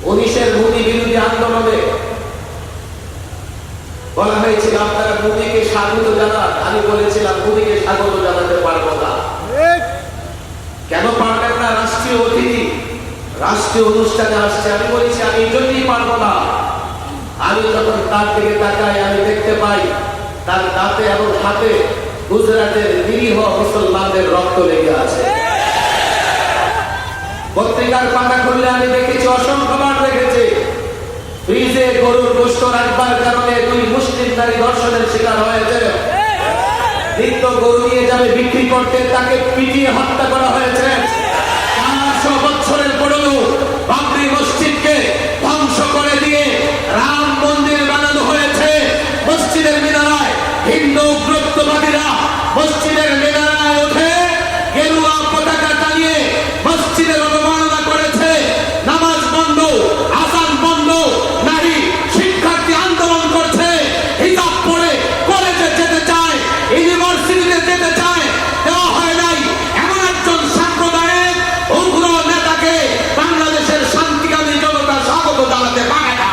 19-এর মোদী বিরোধী আন্দোলনে বলা হয়েছিল আপনারা মোদীকে স্বাগত জানান। আমি বলেছিলাম মোদীকে স্বাগত জানাতে পারবো না। কেন পারবেন না? রাষ্ট্রীয় অতিথি রাষ্ট্রীয় অনুষ্ঠানে আসছে। আমি বলেছি আমি এই জন্যই পারবো না। আমি যখন তার দিকে তাকাই আমি দেখতে পাই তার দাঁতে এবং হাতে গুজরাটের নিরীহ মুসলমানদের রক্ত লেগে আছে। পত্রিকার পাতা খুললে আমি দেখেছি, অসংখ্যবার দেখেছি, ফ্রিজে গরুর গোশত রাখবার কারণে 2 মুসলিম নারী ধর্ষণের শিকার হয়েছে। নিত্য গরু নিয়ে যাবে বিক্রি করতে, তাকে পিটিয়ে হত্যা করা হয়েছে। 500 বছরের পুরনো বাবরি মসজিদকে ধ্বংস করে দিয়ে রাম মন্দির বানানো হয়েছে। মসজিদের মিনারায় হিন্দু উগ্রবাদীরা মসজিদের মিনারায় উঠে গেরুয়া পতাকা টানিয়ে মসজিদের অবমাননা করেছে। নামাজ বন্ধ, আযান বন্ধ, নারী শিক্ষার্থী আন্দোলন করছে। হিজাব পরে কলেজে যেতে চায়, ইউনিভার্সিটিতে যেতে চায়, দেওয়া হয় নাই। এমন একজন সাম্প্রদায়িক উগ্র নেতাকে বাংলাদেশের শান্তিকামী জনতা স্বাগত জানাতে পারে না।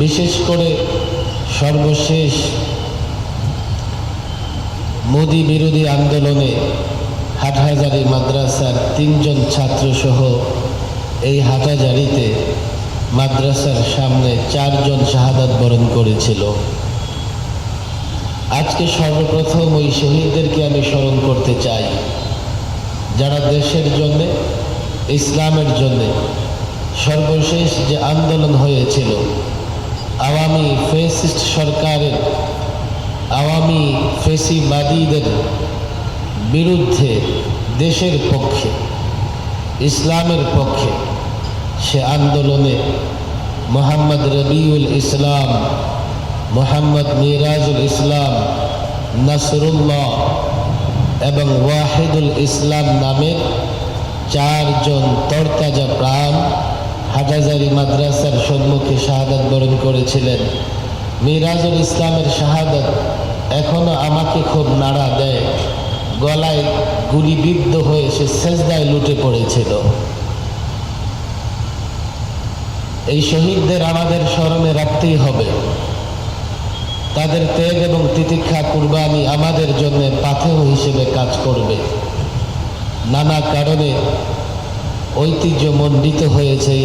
বিশেষ করে সর্বশেষ মোদী বিরোধী আন্দোলনে হাটহাজারী মাদ্রাসার 3 জন ছাত্র সহ এই হাটহাজারীতে মাদ্রাসার সামনে 4 জন শাহাদাত বরণ করেছিল। আজকে সর্বপ্রথম ওই শহীদদেরকে আমি স্মরণ করতে চাই, যারা দেশের জন্যে, ইসলামের জন্যে সর্বশেষ যে আন্দোলন হয়েছিল আওয়ামী ফ্যাসিস্ট সরকারের, আওয়ামী ফ্যাসিবাদীদের বিরুদ্ধে দেশের পক্ষে, ইসলামের পক্ষে, সে আন্দোলনে মোহাম্মদ রবিউল ইসলাম, মোহাম্মদ মিরাজুল ইসলাম, নাসরুল্লাহ এবং ওয়াহিদুল ইসলাম নামের 4 জন তরতাজা প্রাণ হাটহাজারী মাদ্রাসার সম্মুখে শাহাদাত বরণ করেছিলেন। মিরাজুল ইসলামের শাহাদাত এখনো আমাকে খুব নাড়া দেয়। গলায় গুলিবিদ্ধ হয়ে সে সেজদায় লুটে পড়েছিল। এই শহীদদের আমাদের স্মরণে রাখতেই হবে। তাদের ত্যাগ এবং তিতিক্ষা কুরবানি আমাদের জন্য পাথেয় হিসেবে কাজ করবে। নানা কারণে ঐতিহ্যমণ্ডিত হয়েছে এই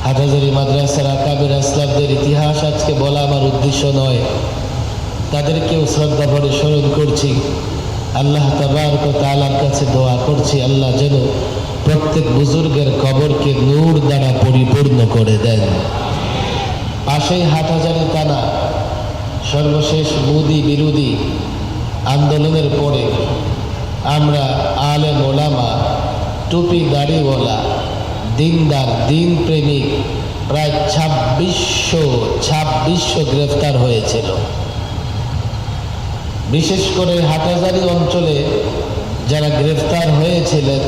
হাটহাজারী মাদ্রাসার আকাবের আসলাফদের ইতিহাস আজকে বলা আমার উদ্দেশ্য নয়। তাদেরকেও শ্রদ্ধা ভরে স্মরণ করছি। আল্লাহ তাবারক ওয়া তাআলার কাছে দোয়া করছি, আল্লাহ যেন প্রত্যেক বুজুর্গের কবরকে নূর দ্বারা পরিপূর্ণ করে দেন। পাশেই হাটহাজারী থানা সর্বশেষ মোদী বিরোধী আন্দোলনের পরে আমরা আলেম ওলামা, টুপি দাড়িওয়ালা, দিনদার, দিন প্রেমিক প্রায় 2600 গ্রেফতার হয়েছিল। বিশেষ করে হাটহাজারী অঞ্চলে যারা গ্রেফতার হয়েছিলেন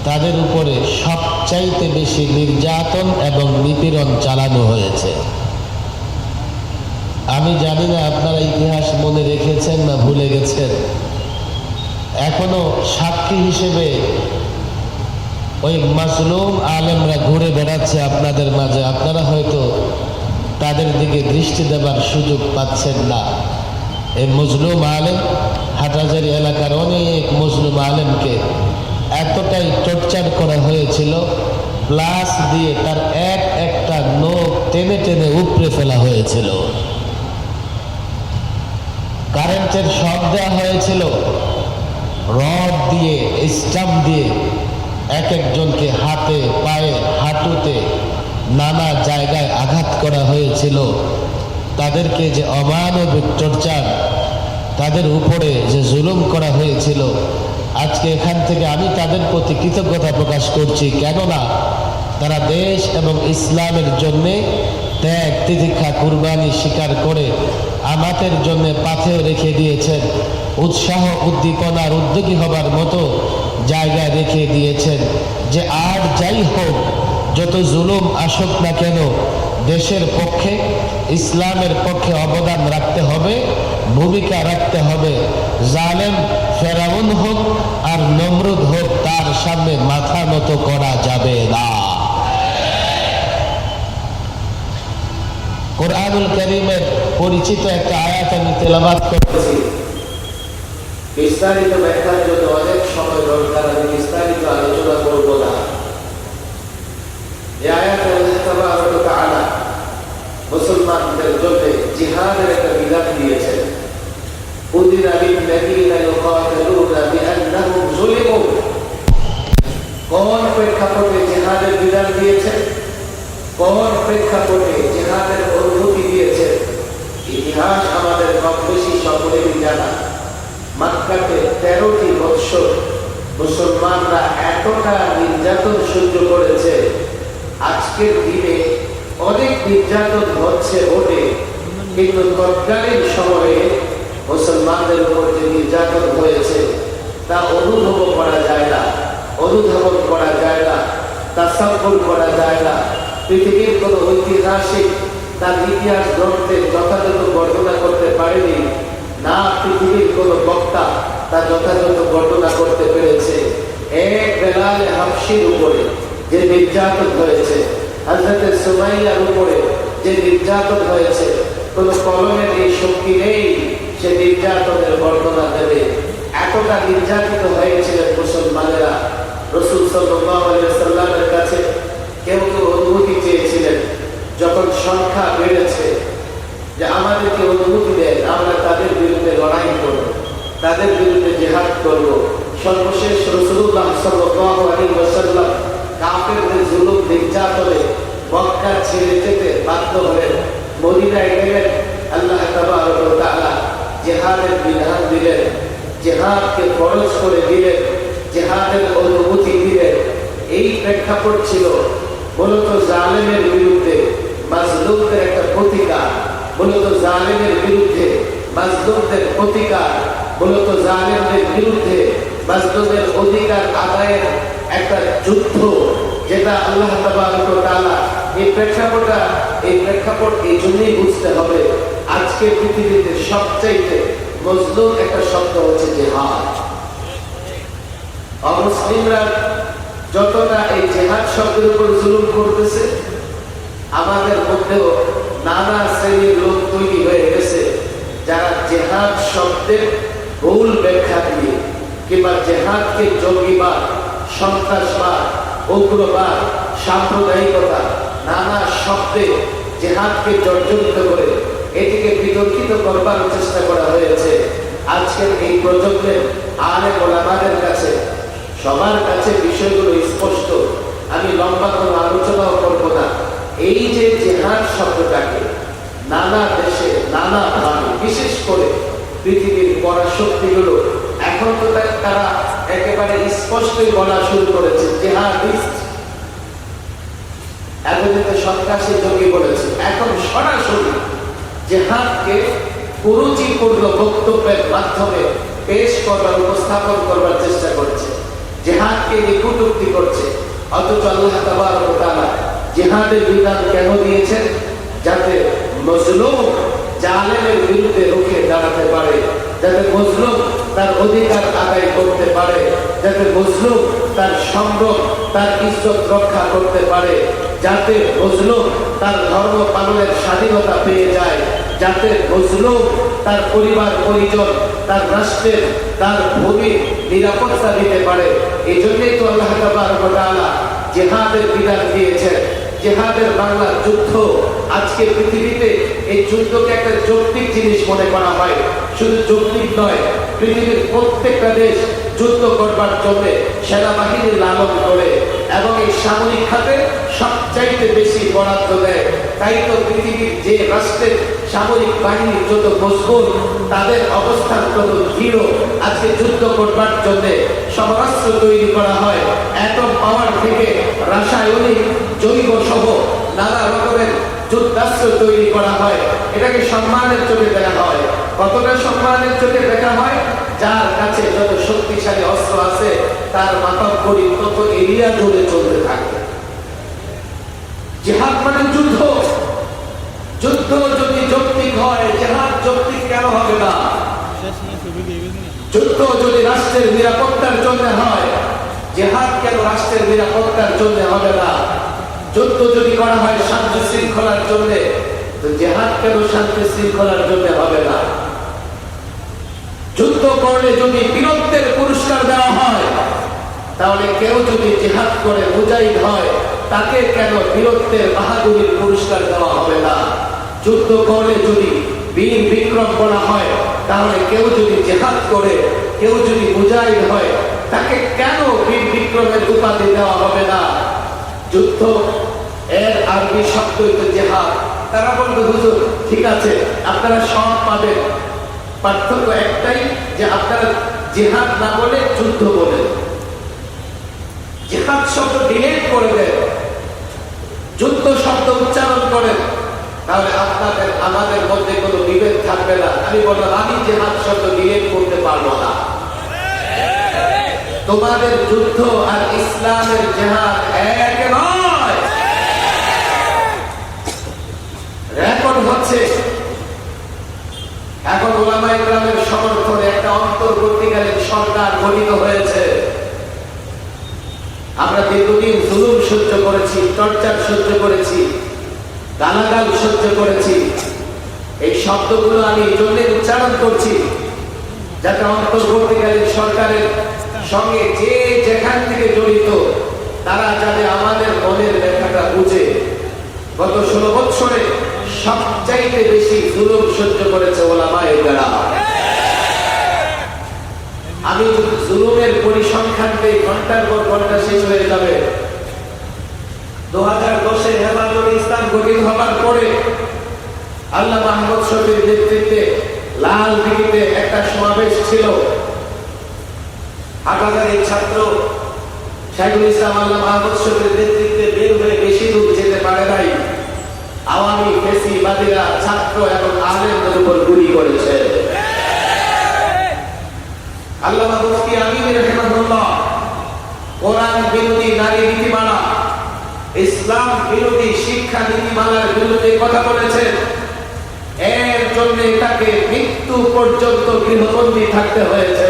তাদের উপরে সবচাইতে বেশি নির্যাতন এবং নিপীড়ন চালানো হয়েছে। আমি জানি না আপনারা ইতিহাস মনে রেখেছেন না ভুলে গেছেন। এখনো সাক্ষী হিসেবে ওই মাজলুম আলেমরা ঘুরে বেড়াচ্ছে আপনাদের মাঝে। আপনারা হয়তো তাদের দিকে দৃষ্টি দেবার সুযোগ পাচ্ছেন না। এই মজলুম আলেম, হাটহাজারী এলাকার অনেক মজলুম আলেমকে এতটাই টর্চার করা হয়েছিল, প্লাস দিয়ে তার একটা নখ টেনে টেনে উপড়ে ফেলা হয়েছিল, কারেন্টের শক দেওয়া হয়েছিল, রড দিয়ে, স্টাম্প দিয়ে একজনকে হাতে, পায়ে, হাঁটুতে নানা জায়গায় আঘাত করা হয়েছিল। তাদেরকে যে অমানবিক টর্চার, তাদের উপরে যে জুলুম করা হয়েছিল, আজকে এখান থেকে আমি তাদের প্রতি কৃতজ্ঞতা প্রকাশ করছি। কেননা তারা দেশ এবং ইসলামের জন্যে ত্যাগ তিতিক্ষা কুরবানি স্বীকার করে আমাদের জন্য পাথেয় রেখে দিয়েছেন, উৎসাহ উদ্দীপনার উদ্যোগী হবার মতো জায়গায় রেখে দিয়েছেন যে আর যাই হোক যত জুলুম আসুক না কেন দেশের পক্ষে, ইসলামের পক্ষে অবদান রাখতে হবে, ভূমিকা রাখতে হবে। জালেম ফেরাউন হোক আর নমরুদ হোক, তার সামনে মাথা নত করা যাবে না। কোরআনুল কারীমের পরিচিত একটা আয়াত আমি তেলাওয়াত করতেছি। বিস্তারিত ব্যাখ্যার জন্য অনেক সময় দরকার, আমি বিস্তারিত আলোচনা করব না। এই আয়াতে আল্লাহ তাবারক ওয়া তাআলা মুসলমানদের জন্য জিহাদের একটা বিধান দিয়েছেন। উযিনা লিল্লাযীনা ইউকাতিলুনা বিআন্নাহুম যুলিমু। কোন প্রেক্ষাপটে জিহাদের বিধান দিয়েছেন, কোন প্রেক্ষাপটে জিহাদের অনুমতি দিয়েছেন, ইতিহাস আমাদের কম বেশি সকলেরই জানা। মক্কাতে 13টি বৎসর মুসলমানরা এতটা নির্যাতন সহ্য করেছে, আজকের দিনে অনেক নির্যাতন হচ্ছে ওঠে, কিন্তু তৎকালীন সময়ে মুসলমানদের উপর যে নির্যাতন হয়েছে তা অনুভব করা যায় না, অনুধাবন করা যায় না, তাসাব্বুর করা যায় না। পৃথিবীর কোন ঐতিহাসিক তার ইতিহাস গ্রন্থে যথাযথ বর্ণনা করতে পারেনি, না পৃথিবীর কোন বক্তা তা যথাযথ বর্ণনা করতে পেরেছে। এক বেলাল হাবশির উপরে যে নির্যাতন হয়েছে, হযরত সুমাইয়ার উপরে যে নির্যাতন হয়েছে, কোন কলমের এই শক্তি নেই সে নির্যাতনের বর্ণনা দেবে। এতটা নির্যাতিত হয়েছিলেন মুসলমানেরা। রাসূল সাল্লাল্লাহু আলাইহি ওয়াসাল্লামের কাছে কেউ কেউ অনুমতি চেয়েছিলেন, যখন সংখ্যা বেড়েছে, যে আমাদেরকে অনুমতি দেন, আমরা তাদের বিরুদ্ধে লড়াই করব, তাদের বিরুদ্ধে জিহাদ করব। সর্বশেষ রাসূলুল্লাহ সাল্লাল্লাহু আলাইহি ওয়াসাল্লাম কাফেরদের জুলুম নির্যাতনে মক্কা ছেড়ে যেতে বাধ্য হলেন, মদিনায় গেলেন। আল্লাহ তাবারক ওয়া তাআলা জিহাদের বিধান দিলেন, জিহাদকে ফরজ করে দিলেন, জিহাদের অনুমতি দিলেন। এই প্রেক্ষাপট ছিল মূলত জালেমের বিরুদ্ধে মাজলুমদের একটা প্রতিকার, মূলত জালেমের বিরুদ্ধে মাজলুমদের প্রতিকার, মূলত জালেমদের বিরুদ্ধে মাজলুমের অধিকার আদায়ের একটা যুদ্ধ, যেটা আল্লাহ তাবারক ওয়া তাআলা এই প্রেক্ষাপট এই জন্যই বুঝতে হবে। আজকে পৃথিবীতে সবচাইতে মজলুম একটা শব্দ হচ্ছে জিহাদ। অমুসলিমরা যতটা এই জিহাদ শব্দের উপর জুলুম করতেছে, আমাদের মধ্যেও নানা শ্রেণীর লোক তৈরি হয়ে গেছে, যারা জিহাদ শব্দের ভুল ব্যাখ্যা দিয়ে কিংবা জিহাদকে জঙ্গিবাদ, সন্ত্রাসবাদ, উগ্রবাদ, সাম্প্রদায়িকতা নানা শব্দে জিহাদকে জর্জরিত করে এটিকে বিতর্কিত করবার চেষ্টা করা হয়েছে। আজকের এই প্রজন্মের আলেম ওলামাদের কাছে, সবার কাছে বিষয়গুলো স্পষ্ট। আমি লম্বা কোনো আলোচনাও করব না। এই যে জিহাদ শব্দটাকে নানা দেশে নানা ভাবে, বিশেষ করে পৃথিবীর পরাশক্তিগুলো এখন তো তারা একেবারে স্পষ্টই বলা শুরু করেছে জিহাদিস্ট। এতদিন তো সন্ত্রাসী জঙ্গি বলেছে, এখন সরাসরি জিহাদকে কুরুচিপূর্ণ বক্তব্যের মাধ্যমে পেশ করবার, উপস্থাপন করবার চেষ্টা করছে, জিহাদকে নিকুটুক্তি করছে। অথচ আল্লাহ তাবারক ওয়া তাআলা জিহাদের বিধান কেন দিয়েছেন? যাতে মজলুম জালেমের বিরুদ্ধে রুখে দাঁড়াতে পারে, যাতে মজলুম তার অধিকার আদায় করতে পারে, যাতে মজলুম তার সম্ভ্রম, তার ইজ্জত রক্ষা করতে পারে, যাতে মজলুম তার ধর্ম পালনের স্বাধীনতা পেয়ে যায়, যাতে মজলুম তার পরিবার পরিজন, তার রাষ্ট্রের, তার ভূমির নিরাপত্তা দিতে পারে। এই জন্যই তো আল্লাহ তাবারক ওয়া তাআলা জিহাদের বিধান দিয়েছেন। জিহাদের বাংলা যুদ্ধ, আজকে পৃথিবীতে এই যুদ্ধকে একটা যৌক্তিক জিনিস মনে করা হয়। শুধু যৌক্তিক নয়, পৃথিবীর প্রত্যেকটা দেশ যুদ্ধ করবার জন্য সেনাবাহিনী লালন করে এবং এই সামরিক খাতে সবচাইতে বেশি বরাদ্দ দেয়। তাই তো পৃথিবীর যে রাষ্ট্রের সামরিক বাহিনী যত মজবুত, তাদের অবস্থান তত দৃঢ়। আজকে যুদ্ধ করবার জন্য সমরাস্ত্র তৈরি করা হয়, অ্যাটম পাওয়ার থেকে রাসায়নিক, জৈব সহ নানা রকমের যুদ্ধাস্ত্র তৈরি করা হয়। এটাকে সম্মানের চোখে দেখা হয়। কতটা সম্মানের চোখে দেখা হয়? যার কাছে যত শক্তিশালী অস্ত্র আছে তার মাতাব্বরি তত এরিয়া জুড়ে চলতে থাকে। মানে যুদ্ধ। যুদ্ধ যদি যৌক্তিক হয়, জেহাদ যৌক্তিক কেন হবে না? যুদ্ধ যদি রাষ্ট্রের নিরাপত্তার জন্য হয়, জেহাদ কেন রাষ্ট্রের নিরাপত্তার জন্য হবে না? যুদ্ধ যদি করা হয় শান্তি শৃঙ্খলার জন্য, তো জেহাদ কেন শান্তি শৃঙ্খলার জন্য হবে না? যুদ্ধ করলে যদি বীরত্বের পুরস্কার দেওয়া হয়, তাহলে কেউ যদি জেহাদ করে মুজাহিদ হয়, তাকে কেন বীরত্বের বাহাদুরির পুরস্কার দেওয়া হবে না? যুদ্ধ করলে যদি বীর বিক্রম করা হয়, তাহলে কেউ যদি জেহাদ করে, কেউ যদি মুজাহিদ হয়, তাকে কেন বীর বিক্রমের উপাধি দেওয়া হবে না? যুদ্ধ এর আরবি শব্দ হইতো জেহাদ। তারা বলবে হুজুর ঠিক আছে, আপনারা সব পাবেন, পার্থক্য একটাই যে আপনারা জেহাদ না বলে যুদ্ধ বলেন। জেহাদ শব্দ ডিলেট করে দেন, যুদ্ধ শব্দ উচ্চারণ করেন, তাহলে আপনাদের আমাদের মধ্যে কোনো বিভেদ থাকবে না। আমি বললাম আমি জেহাদ শব্দ ডিলেট করতে পারবো না। তোমাদের যুদ্ধ আর ইসলামের জেহাদ এক নয়। রেকর্ড হচ্ছে এখন ওলামায়ে কেরামের সমর্থনে একটা অন্তর্বর্তীকালীন সরকার গঠিত হয়েছে। আমরা দীর্ঘদিন জুলুম সহ্য করেছি, টর্চার সহ্য করেছি, গালাগাল সহ্য করেছি। এই শব্দগুলো আমি এই জন্য উচ্চারণ করছি যাতে অন্তর্বর্তীকালীন সরকারের সঙ্গে যে যেখান থেকে জড়িত তারা যাতে আমাদের মনের ব্যথাটা বুঝে। গত 16 বছরে সবচাইতে বেশি জুলুম সহ্য করেছে ওলামায়ে কেরাম। আমি জুলুমের পরিসংখ্যান পেয়ে ঘন্টার পর ঘন্টা শেষ হয়ে যাবে। 2010-এ হেফাজতে ইসলাম গঠিত হবার পরে আল্লামা মাহমুদ শফির নেতৃত্বে লাল দিঘিতে একটা সমাবেশ ছিল। হাটাজারির ছাত্র শাইখুল ইসলাম আল্লামা মাহমুদ শফির নেতৃত্বে বের হয়ে বেশি দূর যেতে পারে নাই। আওয়ামী ফেসিবাদীরা ছাত্র এবং আলেমদের উপর গুলি করেছে। আল্লামা মুফতি আমিন রাহিমাহুল্লাহ কোরআন বিরোধী নারী নীতিমালা, ইসলাম বিরোধী শিক্ষা নীতিমালার বিরুদ্ধে কথা বলেছেন। এর জন্য তাকে মৃত্যু পর্যন্ত গৃহবন্দী থাকতে হয়েছে।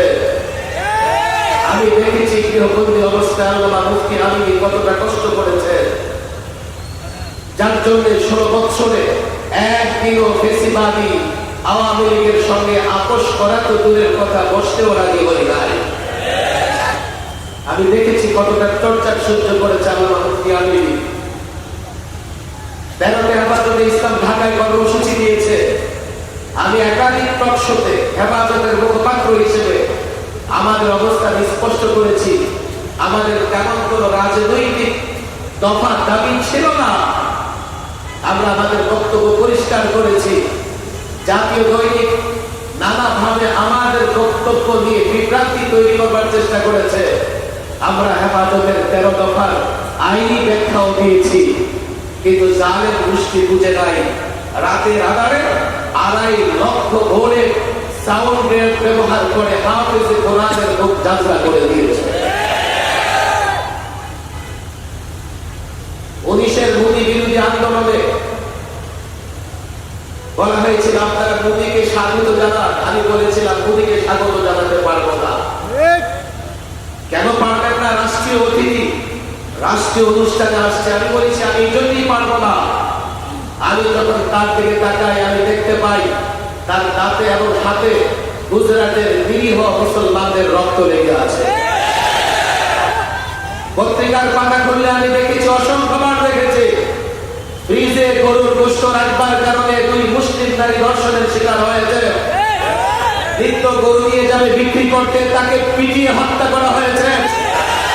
আমি দেখেছি গৃহবন্দী অবস্থায় আল্লামা মুফতি আমিন কতটা কষ্ট করেছে, যার জন্য 16 বছরে একদিনও ফেসিবাদী আওয়ামী লীগের সঙ্গে আপোষ করা তো দূরের কথা, বসতেও রাজি হই নাই। আমি দেখেছি কতটা টর্চার সহ্য করেছে আল্লামা মুফতি আমিন। 13তে হেফাজতে ইসলাম ঢাকায় কর্মসূচি দিয়েছে। আমি একাধিক টক শোতে হেফাজতের মুখপাত্র হিসেবে আমাদের অবস্থান স্পষ্ট করেছি। আমাদের তেমন কোনো রাজনৈতিক দফা দাবি ছিল না। আমরা আমাদের বক্তব্য পরিষ্কার করেছি। জাতীয় দৈনিক নানাভাবে আমাদের বক্তব্য নিয়ে বিভ্রান্তি তৈরি করবার চেষ্টা করেছে। আমরা হেফাজতের 13 দফার আইনি ব্যাখ্যাও দিয়েছি, কিন্তু জালেম গোষ্ঠী বুঝে নাই। রাতের আধারে 2.5 লক্ষ ভোরে সাউন্ড গ্রেড ব্যবহার করে হাফেজে কোরআনের মুখ যাত্রা করে দিয়েছে। 19-এর মোদী বিরোধী আন্দোলনে বলা হয়েছিল আপনারা মোদীকে স্বাগত জানান। আমি বলেছিলাম মোদীকে স্বাগত জানাতে পারবো না। কেন পারবেন না? রাষ্ট্রীয় অতিথি রাষ্ট্রীয় অনুষ্ঠানে আসছে। আমি বলেছি আমি এই জন্যই পারবো না। আমি যখন তার দিকে তাকাই আমি দেখতে পাই তার দাঁতে এবং হাতে গুজরাটের নিরীহ মুসলমানদের রক্ত লেগে আছে। পত্রিকার পাতা খুললে আমি দেখেছি, অসংখ্যবার দেখেছি, ফ্রিজে গরুর গোশত রাখবার কারণে 2 মুসলিম নারী ধর্ষণের শিকার হয়েছে। নিত্য গরু নিয়ে যাবে বিক্রি করতে, তাকে পিটিয়ে হত্যা করা হয়েছে।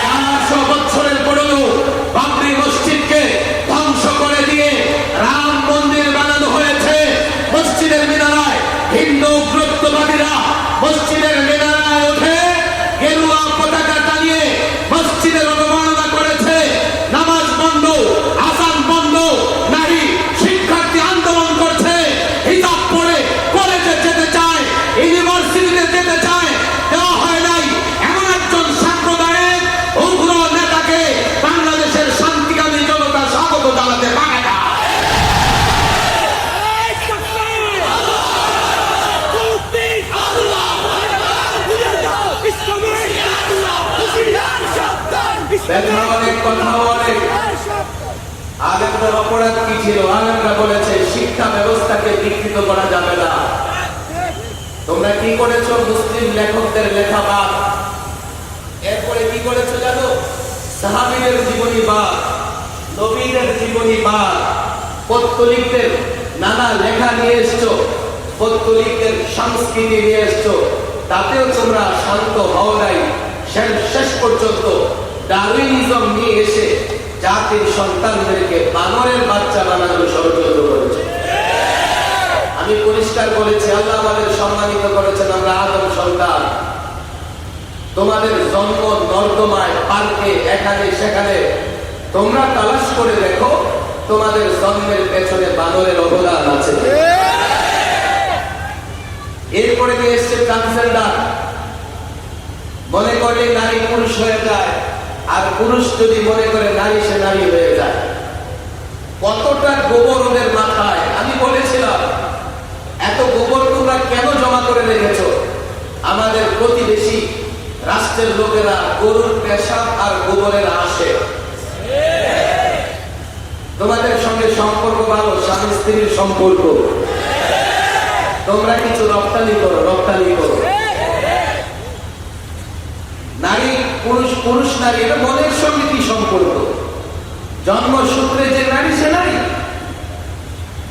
400 বছরের পরেও বাবরি মসজিদকে ধ্বংস করে দিয়ে রাম মন্দির বানানো হয়েছে। মসজিদের মিনারায় হিন্দু উগ্রবাদীরা মসজিদের মিনারায় উঠে গেরুয়া পতাকা টানিয়ে মসজিদের অবমাননা করেছে। নামাজ বন্ধ, আযান বন্ধ, নারী শিক্ষার্থী আন্দোলন করছে। হিজাব পরে কলেজে যেতে চায়, ইউনিভার্সিটিতে যেতে চায়, দেওয়া হয় নাই। এমন একজন সাম্প্রদায়িক আলেমদের অপরাধ কি ছিল? আলেমরা বলেছে শিক্ষা ব্যবস্থাকে বিকৃত করা যাবে না। তোমরা কি করেছো? মুসলিম লেখকদের লেখা বাদ, এরপরে কি করেছো জানো? সাহাবীদের জীবনী বাদ, নবীদের জীবনী বাদ, পৌত্তলিকদের নানা লেখা নিয়ে এসছো, পৌত্তলিকদের সংস্কৃতি নিয়ে এসছো, তাতেও তোমরা শান্ত হও নাই। শেষ পর্যন্ত ডারউইনিজম নিয়ে এসে জাতির সন্তানদেরকে বানরের বাচ্চা বানানোর ষড়যন্ত্র করেছে। আমি পরিষ্কার বলেছি, আল্লাহ আমাদের সম্মানিত করেছেন, আমরা আদম সন্তান। তোমাদের জন্ম নর্দমায়, পার্কে, এখানে সেখানে, তোমরা তালাশ করে দেখো, তোমাদের জন্মের পেছনে বানরের অবদান আছে। এরপরে নিয়ে এসছে ট্রান্সজেন্ডার। মনে করে নারী পুরুষ হয়ে যায়, আর পুরুষ যদি মনে করে নারী সে নারী হয়ে যায়। কতটা গোবর ওদের মাথায়! আমি বলেছিলাম, এত গোবর তোমরা কেন জমা করে রেখেছো? আমাদের প্রতিবেশী রাষ্ট্রের লোকেরা গরুর পেশাব আর গোবরের আসে। তোমাদের সঙ্গে সম্পর্ক ভালো, স্বামী স্ত্রীর সম্পর্ক, তোমরা কিছু রপ্তানি করো, রপ্তানি করো। নারী পুরুষ, পুরুষ নারী, এটা মনের সঙ্গে কি সম্পর্ক? জন্মসূত্রে যে নারী সে নারী,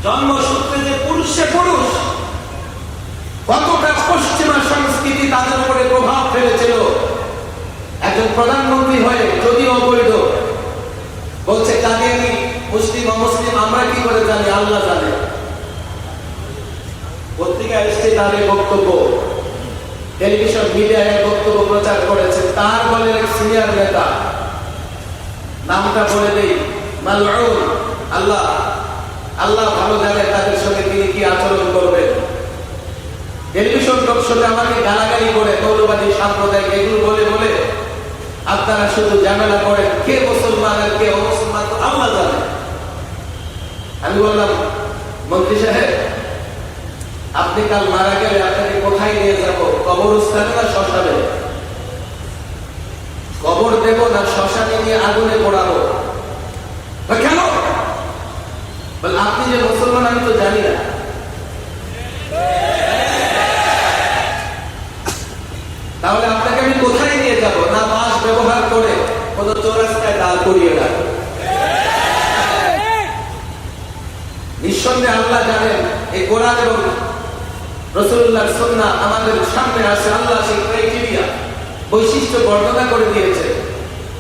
জন্মসূত্রে যে পুরুষ সে পুরুষ। কতটা পশ্চিমা সংস্কৃতি তাদের উপরে প্রভাব ফেলেছিল। একজন প্রধানমন্ত্রী হয়ে, যদিও অবৈধ, বলছে কাদিয়ানি মুসলিম অমুসলিম আমরা কি করে জানি? আল্লাহ জানে। পত্রিকায় এসছে তাদের বক্তব্য, টেলিভিশন মিডিয়ায় বক্তব্য প্রচার করেছে। তার বলে এক সিনিয়র নেতা, নামটা বলে দেই, মালউন, আল্লাহ আল্লাহ ভালো জানে তাদের সঙ্গে তিনি কি আচরণ করবেন। টেলিভিশন টক শোতে আমাকে গালাগালি করে, মৌলবাদী সাম্প্রদায়িক এগুলো বলে বলে আপনারা শুধু ঝামেলা করেন, কে মুসলমান আর কে অমুসলমান তো আল্লাহ জানে। আমি বললাম, মন্ত্রী সাহেব, আপনি কাল মারা গেলে আপনাকে কোথায় নিয়ে যাব? কবরস্থানে না শ্মশানে? কবর দেব না শ্মশানে নিয়ে আগুনে পোড়াবো? কেন? বল, আপনি যে মুসলমান আমি তো জানি না। তাহলে আপনাকে আমি কোথায় নিয়ে যাব? না বাস ব্যবহার করে কোন চৌরাস্তায় দাঁড় করিয়ে রাখবো? নিঃসন্দেহে আল্লাহ জানেন, এই কোরআন এবং রাসূলুল্লাহর সুন্নাহ আমাদের সামনে আছে। আল্লাহ সেই ক্রাইটেরিয়া, বৈশিষ্ট্য বর্ণনা করে দিয়েছে।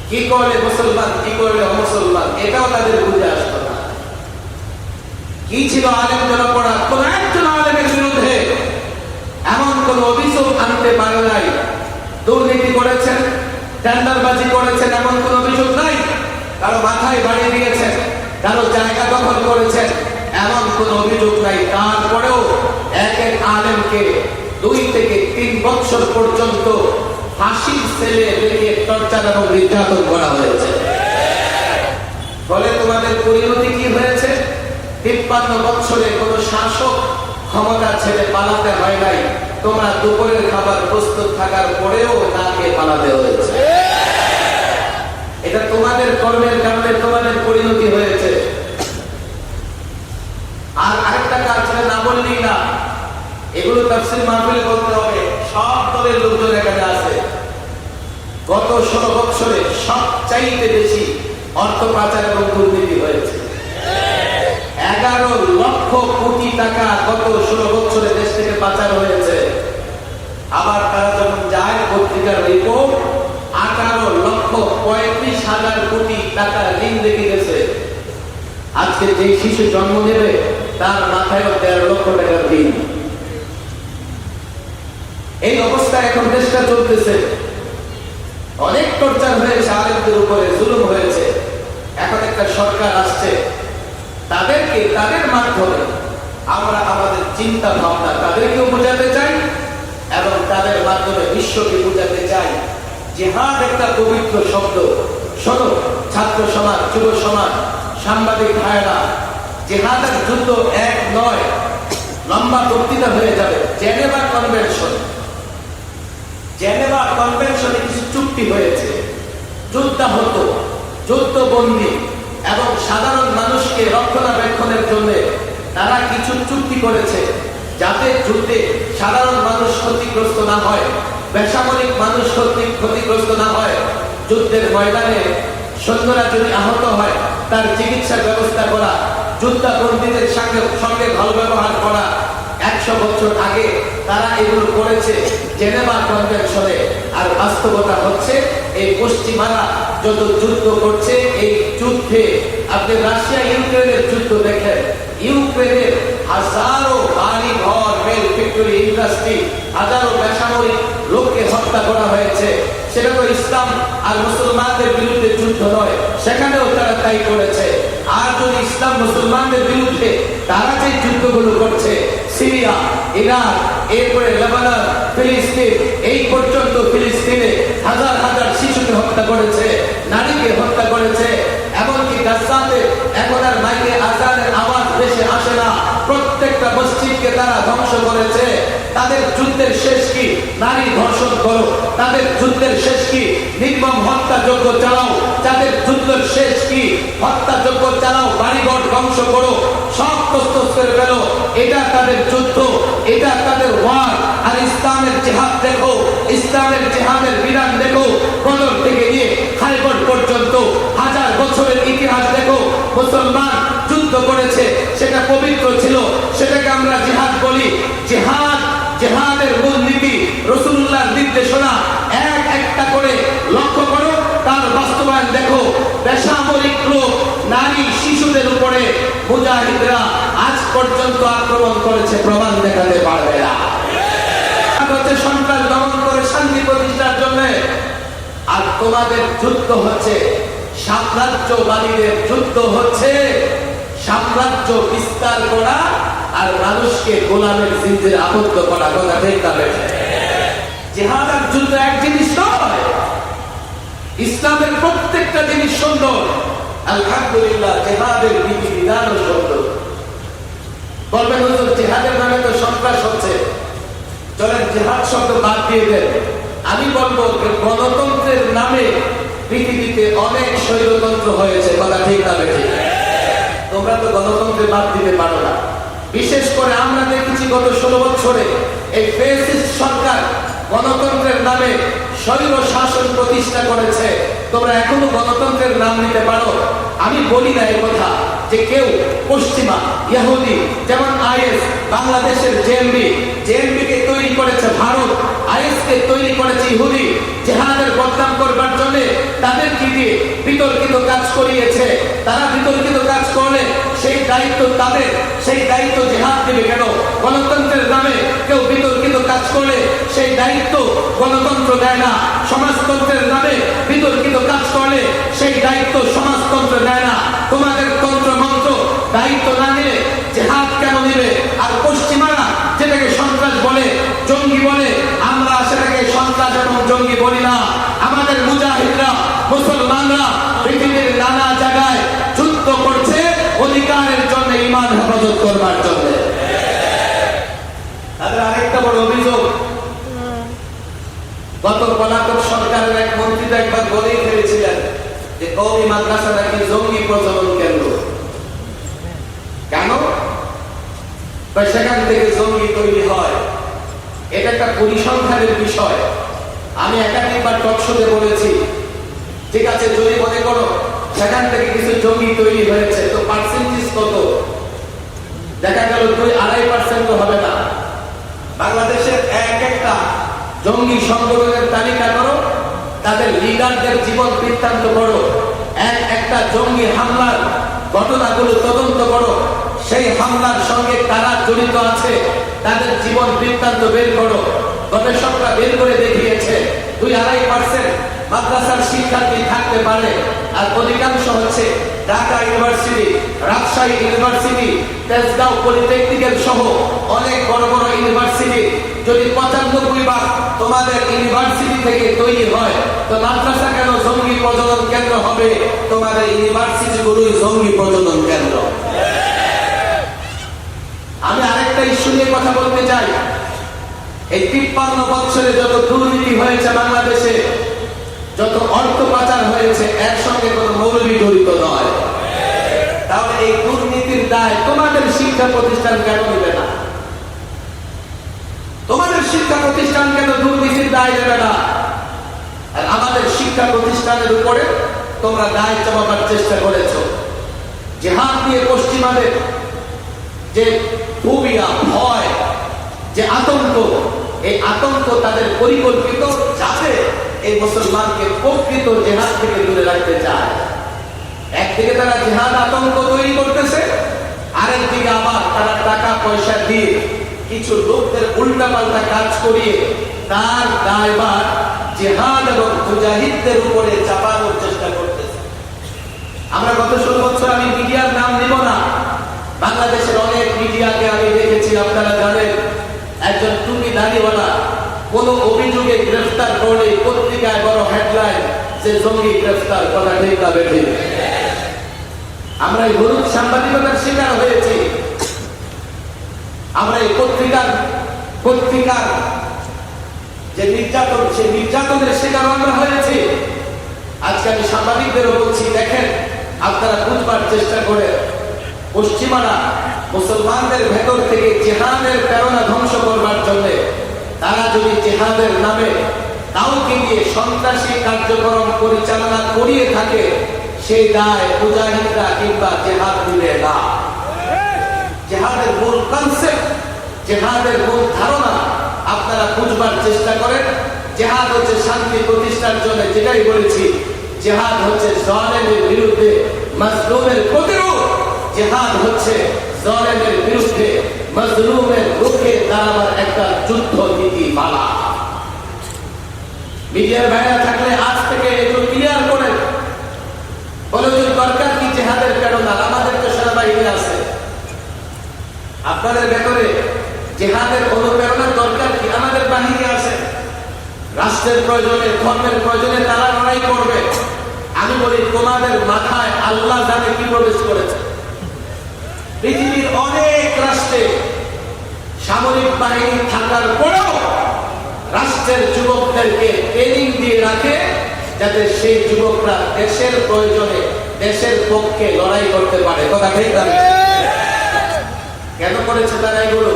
কি করলে মুসলমান, কি করলে অমুসলমান, এটাও তাদের বুঝে আসতো না। কি ছিল আলেমদের অপরাধ? কোন একজন আলেমের বিরুদ্ধে এমন কোন অভিযোগ আনতে পারে নাই। দুর্নীতি করেছেন, টেন্ডারবাজি করেছেন, এমন কোন অভিযোগ নাই। কারো মাথায় বাড়ি দিয়েছেন, কারো জায়গা দখল করেছেন, এমন কোন অভিযোগ নাই। তারপরেও এক এক আলেমকে 2 থেকে 3 বছর পর্যন্ত ফাঁসির সেলে রেখে টর্চার এবং নির্যাতন করা হয়েছে। ফলে তোমাদের পরিণতি কি হয়েছে? 53 বছরে কোন শাসক ক্ষমতা ছেড়ে পালাতে হয় নাই। তোমরা দুপুরের খাবার প্রস্তুত থাকার পরেও না খেয়ে পালাতে হয়েছে। এটা তোমাদের কর্মের কারণে তোমাদের পরিণতি হয়েছে। আর আরেকটা কাজ না বললেই না, এগুলো তাফসীর মাহফিলে বলতে হবে। সব দলের লোকজন এখানে আছে। গত 16 বছরে সবচাইতে বেশি অর্থ পাচার এবং দুর্নীতি হয়েছে। 11 লক্ষ কোটি টাকা গত 16 বছরে দেশ থেকে পাচার হয়েছে। আবার তারা যখন যায়, পত্রিকার রিপোর্ট 18,35,000 কোটি টাকা ঋণ রেখে গেছে। আজকে যে শিশু জন্ম নেবে তার মাথায় 13 লক্ষ টাকার ঋণ। এই অবস্থা এখন দেশটা চলতেছে। অনেক টর্চার হয়েছে, আলেমদের উপরে জুলুম হয়েছে। এখন একটা সরকার আসছে, তাদেরকে তাদের মাধ্যমে আমরা আমাদের চিন্তা ভাবনা তাদেরকেও বোঝাতে চাই এবং তাদের মাধ্যমে বিশ্বকে বোঝাতে চাই। জিহাদ একটা পবিত্র শব্দ। শোনো ছাত্র সমাজ, যুব সমাজ, সাংবাদিক ভাইরা, জিহাদের যুদ্ধ এক নয়, লম্বা বক্তৃতা হয়ে যাবে। জেনেভা কনভেনশনে কিছু চুক্তি হয়েছে। যুদ্ধাহত, যুদ্ধবন্দী এবং সাধারণ মানুষ নিয়ে রক্ষণাবেক্ষণের জন্য তারা কিছু চুক্তি করেছে, যাতে যুদ্ধে সাধারণ মানুষ ক্ষতিগ্রস্ত না হয়, বেসামরিক মানুষ ক্ষতিগ্রস্ত না হয়। যুদ্ধের ময়দানে সৈন্যরা যদি আহত হয় তার চিকিৎসার ব্যবস্থা করা, যুদ্ধবন্দীদের সঙ্গে ভালো ব্যবহার করা। 100 বছর আগে তারা এগুলো করেছে জেনেভা কনভেনশনে। আর বাস্তবতা হচ্ছে এই পশ্চিমারা যত যুদ্ধ করছে, এই যুদ্ধে আপনি রাশিয়া ইউক্রেনের যুদ্ধ দেখেন, ইউক্রেনের হাজারো বাড়ি ঘর, মেল ফ্যাক্টরি, ইন্ডাস্ট্রি, হাজারো বেসামরিক লোককে হত্যা করা হয়েছে। সেটা তো ইসলাম আর মুসলমানদের বিরুদ্ধে যুদ্ধ নয়, সেখানেও তারা তাই করেছে। আর যদি ইসলাম মুসলমানদের বিরুদ্ধে তারা যে যুদ্ধগুলো করছে, সিরিয়া, ইরাক, এরপরে লেবানন, ফিলিস্তিন, এই পর্যন্ত ফিলিস্তিনে হাজার হাজার শিশুকে হত্যা করেছে, নারীকে হত্যা করেছে। এমনকি গাজাতে এখন আর মাইকে আজানের আওয়াজ দেশে আসে না, প্রত্যেকটা মসজিদকে তারা ধ্বংস করেছে। তাদের যুদ্ধের শেষ কি? নারী ধর্ষণ করো। তাদের যুদ্ধের শেষ কি? নির্মম হত্যাযজ্ঞ চালাও। তাদের যুদ্ধের শেষ কি? হত্যাযজ্ঞ চালাও, বাড়িঘর ধ্বংস করো, সব তস্তস করে ফেলো। এটা তাদের যুদ্ধ, এটা তাদের ওয়ার। আর ইসলামের জিহাদ দেখো, ইসলামের জিহাদের বিধান দেখো, বদর থেকে নিয়ে খায়বর পর্যন্ত হাজার বছরের ইতিহাস দেখো। মুসলমান যুদ্ধ করেছে, সেটা পবিত্র ছিল, সেটাকে আমরা জিহাদ বলি। জিহাদ, জিহাদের মূলনীতি, রাসূলুল্লাহর নির্দেশনা একটা করে লক্ষ্য করো, তার বাস্তবায়ন দেখো। বেসামরিক লোক, নারী, শিশুদের উপরে মুজাহিদরা আজ পর্যন্ত আক্রমণ করেছে, প্রমাণ দেখাতে পারবে না। হচ্ছে সন্ত্রাস দমন করে শান্তি প্রতিষ্ঠার জন্য। আর তোমাদের যুদ্ধ হচ্ছে সাম্রাজ্যবাদীদের যুদ্ধ, হচ্ছে সাম্রাজ্য বিস্তার করা আর মানুষকে গোলামের জিঞ্জিরে আবদ্ধ করা। কথা ঠিক তবে জিহাদ আর যুদ্ধ এক জিনিস নয়। ইসলামের প্রত্যেকটা জিনিস সুন্দর, আলহামদুলিল্লাহ। জিহাদের বিধিবিধানও সুন্দর। বলবেন হুজুর জিহাদের নামে তো সন্ত্রাস হচ্ছে, চলেন জিহাদ শব্দ বাদ দিয়ে দেন। আমি বলবো গণতন্ত্রের নামে পৃথিবীতে অনেক স্বৈরতন্ত্র হয়েছে। কথা ঠিক তবে ঠিক। তোমরা তো গণতন্ত্রে বাদ দিতে পারো না। বিশেষ করে আমরা দেখেছি গত 16 বছরে এই ফ্যাসিস্ট সরকার গণতন্ত্রের নামে স্বৈর শাসন প্রতিষ্ঠা করেছে। তোমরা এখনো গণতন্ত্রের নাম নিতে পারো? আমি বলি না এই কথা যে কেউ পশ্চিমা ইহুদি, যেমন আইএস বাংলাদেশের জেএমবি কে তৈরি করেছে ভারত, আইএস কে তৈরি করেছে ইহুদি। জিহাদের বদনাম করবার জন্য তাদেরকে দিয়ে বিতর্কিত কাজ করিয়েছে। তারা বিতর্কিত কাজ করলে সেই দায়িত্ব তাদের, সেই দায়িত্ব জিহাদ দিবে কেন? গণতন্ত্রের নামে কেউ বিতর্কিত কাজ করলে সেই দায়িত্ব গণতন্ত্র দেয় না। সমাজতন্ত্রের নামে বিতর্কিত কাজ করলে সেই দায়িত্ব সমাজতন্ত্র দেয় না। তোমাদের তন্ত্র মন্ত্র দায়িত্ব না নিলে জিহাদ কেন নিবে? আর পশ্চিমারা যেটাকে সন্ত্রাস বলে, জঙ্গি বলে, আমরা সেটাকে সন্ত্রাস এবং জঙ্গি বলি না। আমাদের মুজাহিদরা, মুসলমানরা পৃথিবীর নানা জায়গায় যুদ্ধ করছে অধিকারের জন্য, ঈমান হেফাজত করবার জন্য। তাদের আরেকটা বড় অভিযোগ, গত পলাতক সরকারের এক মন্ত্রী তো একবার বলেই ফেলেছিলেন যে কওমি মাদ্রাসা নাকি জঙ্গি প্রচলন কেন্দ্র। কেন? সেখান থেকে জঙ্গি তৈরি হয়। এটা একটা পরিসংখ্যানের বিষয়। আমি একাধিকবার টকশোতে বলেছি, ঠিক আছে যদি মনে করো সেখান থেকে কিছু জঙ্গি তৈরি হয়েছে, তো পার্সেন্টেজ কত? দেখা গেল 2-2.5% তো হবে না। বাংলাদেশের একটা জঙ্গি সংগঠনের তালিকা করো, তাদের লিডারদের জীবন বৃত্তান্ত করো, একটা জঙ্গি হামলার ঘটনাগুলো তদন্ত করো, সেই হামলার সঙ্গে কারা জড়িত আছে তাদের জীবন বৃত্তান্ত বের করো। গবেষকরা বের করে দেখিয়েছে 2-2.5% মাদ্রাসার শিক্ষার্থী থাকতে পারে। আর অধিকাংশ হচ্ছে Dhaka university, Rajshahi university, Tejgaon polytechnical সহ অনেক বড় বড় ইউনিভার্সিটি। যদি 95% তোমাদের ইউনিভার্সিটি থেকে তৈরি হয়, তো মাদ্রাসা কেন জঙ্গি প্রজনন কেন্দ্র হবে? তোমাদের ইউনিভার্সিটিগুলোই জঙ্গি প্রজনন কেন্দ্র। আমি আরেকটা ইস্যু নিয়ে কথা বলতে চাই। এই 53 বছরে যত দুর্নীতি হয়েছে বাংলাদেশে, যত অর্থ পাচার হয়েছে, এর সঙ্গে কোনো মৌলবি জড়িত নয়। তাহলে এই দায় তোমাদের শিক্ষা প্রতিষ্ঠান কেন নেবে না? তোমাদের শিক্ষা প্রতিষ্ঠান কেন দুর্নীতির দায় নেবে না? আর আমাদের শিক্ষা প্রতিষ্ঠানের উপরে তোমরা দায় চাপাবার চেষ্টা করেছো। জিহাদ নিয়ে পশ্চিমাদের যে ফোবিয়া, ভয়, যে আতঙ্ক, এই আতঙ্ক তাদের পরিকল্পিত, যাতে এই মুসলমানকে প্রকৃত জিহাদ থেকে দূরে রাখতে চায়। একদিকে তারা জিহাদ আতঙ্ক তৈরি করতেছে, আরেকদিকে আবার তারা টাকা পয়সা দিয়ে কিছু লোকদের উল্টাপাল্টা কাজ করিয়ে তার দায়ভার জিহাদ এবং মুজাহিদদের উপরে চাপানোর চেষ্টা করতেছে। আমরা গত 16 বছর, আমি মিডিয়ার নাম নিব না, বাংলাদেশের অনেক মিডিয়াকে আমি দেখেছি, আপনারা জানেন, একজন টুপি দাড়িওয়ালা কোন অভিযোগে গ্রেফতার করলে পত্রিকায় বড় হেডলাইন যে জঙ্গি গ্রেফতার, কথা ঠিক না বেঠে? আমরা এই হলুদ সাংবাদিকতার শিকার হয়েছি। আমরা এই পত্রিকার যে নির্যাতন, সেই নির্যাতনের শিকার আমরা হয়েছি। আজকে আমি সাংবাদিকদেরও বলছি, দেখেন, আপনারা বুঝবার চেষ্টা করে, পশ্চিমারা মুসলমানদের ভেতর থেকে জিহাদের প্রেরণা ধ্বংস করবার জন্য তারা যদি জিহাদের নামে কাউকে দিয়ে সন্ত্রাসী কার্যক্রম পরিচালনা করিয়ে থাকে, সেই দায় মুজাহিদরা কিংবা জিহাদ দিবে না। জিহাদের মূল কনসেপ্ট, জিহাদের মূল ধারণা আপনারা বুঝবার চেষ্টা করেন। জিহাদ হচ্ছে শান্তি প্রতিষ্ঠার জন্য, যেটাই বলেছি, জিহাদ হচ্ছে জালেমের বিরুদ্ধে মাজলুমের প্রতিরোধ। জিহাদ হচ্ছে জালেমের বিরুদ্ধে মাজলুমের রুখে দাঁড়াবার একটা যুদ্ধ নীতিমালা। মিডিয়ার ভাইরা থাকলে আজ থেকে একটু ক্লিয়ার করেন, বলুন দরকার কি জিহাদের প্রেরণা? আমাদের তো সেনাবাহিনী আছে, আপনাদের ভেতরে জিহাদের অনুপ্রেরণার দরকার কি? আমাদের বাহিনী আছে। রাষ্ট্রের প্রয়োজনে, ধর্মের প্রয়োজনে তারা লড়াই করবে। আমি বলি, তোমাদের মাথায় আল্লাহ জানে কি প্রবেশ করেছে। পৃথিবীর অনেক রাষ্ট্রে সামরিক বাহিনী থাকার পরেও রাষ্ট্রের যুবকদেরকে ট্রেনিং দিয়ে রাখে, যাতে সেই যুবকরা দেশের প্রয়োজনে, দেশের পক্ষে লড়াই করতে পারে, কথা ঠিক না? কেন করেছে তারা এগুলো?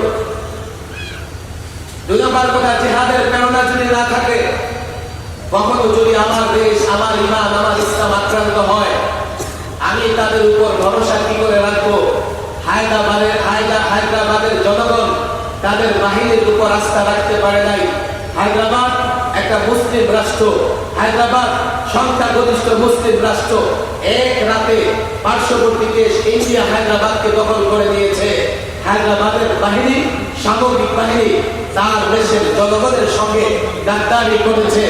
2 নম্বর কথা, জিহাদের প্রেরণা যদি না থাকে, কখনো যদি আমার দেশ, আমার ইমান, আমার ইসলাম আক্রান্ত হয়, আমি তাদের উপর ভরসা কি করে রাখবো? হায়দ্রাবাদের জনগণ তাদের বাহিনীর উপর আস্থা রাখতে পারে নাই। হায়দ্রাবাদ একটা মুসলিম রাষ্ট্র, হায়দ্রাবাদ সংখ্যাগরিষ্ঠ মুসলিম রাষ্ট্র। এক রাতে পার্শ্ববর্তী দেশ ইন্ডিয়া হায়দ্রাবাদকে দখল করে নিয়েছে। হায়দ্রাবাদের বাহিনী, সামরিক বাহিনী তার দেশের জনগণের সঙ্গে গাদ্দারি করেছে।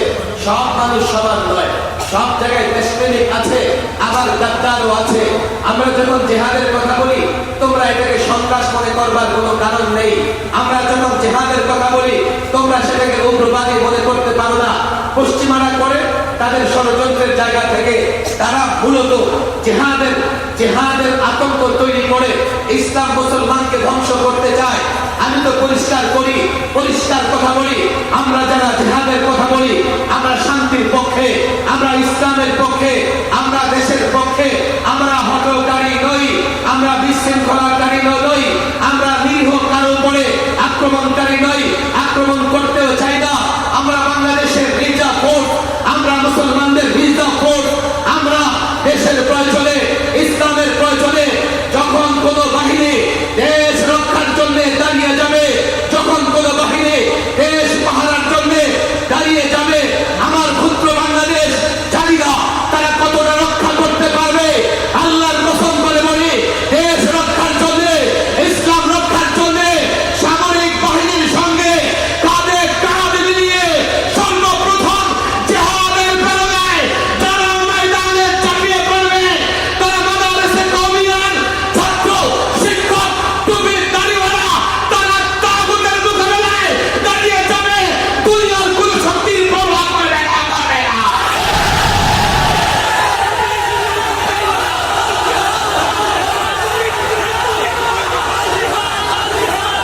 সব মানুষ সমান নয়, সব জায়গায় দেশপ্রেমিক আছে, আবার গাদ্দারও আছে। আমরা যখন জিহাদের কথা বলি, তোমরা এটাকে সন্ত্রাস মনে করবার কোনো কারণ নেই। আমরা যখন জিহাদের কথা বলি, তোমরা সেটাকে উগ্রবাদী মনে করতে পারো না। পশ্চিমারা করে তাদের ষড়যন্ত্রের জায়গা থেকে তারা মূলত জিহাদের আতঙ্ক তৈরি করে ইসলাম মুসলমানকে ধ্বংস করতে চায়। আমি তো পরিষ্কার কথা বলি, আমরা যারা জিহাদের কথা বলি, আমরা শান্তির পক্ষে, আমরা ইসলামের পক্ষে, আমরা দেশের পক্ষে। আমরা হটকারী নই, আমরা বিশৃঙ্খলাকারী নই, আমরা নিরীহ কারো উপরে আক্রমণকারী নই, আক্রমণ করতেও চাই না। আমরা বাংলাদেশের রিজার্ভ ফোর্স, আমরা মুসলমানদের রিজার্ভ ফোর্স। আমরা দেশের প্রয়োজনে, ইসলামের প্রয়োজনে যখন কোন বাহিনী দেশ রক্ষার জন্য দাঁড়িয়ে যাবে,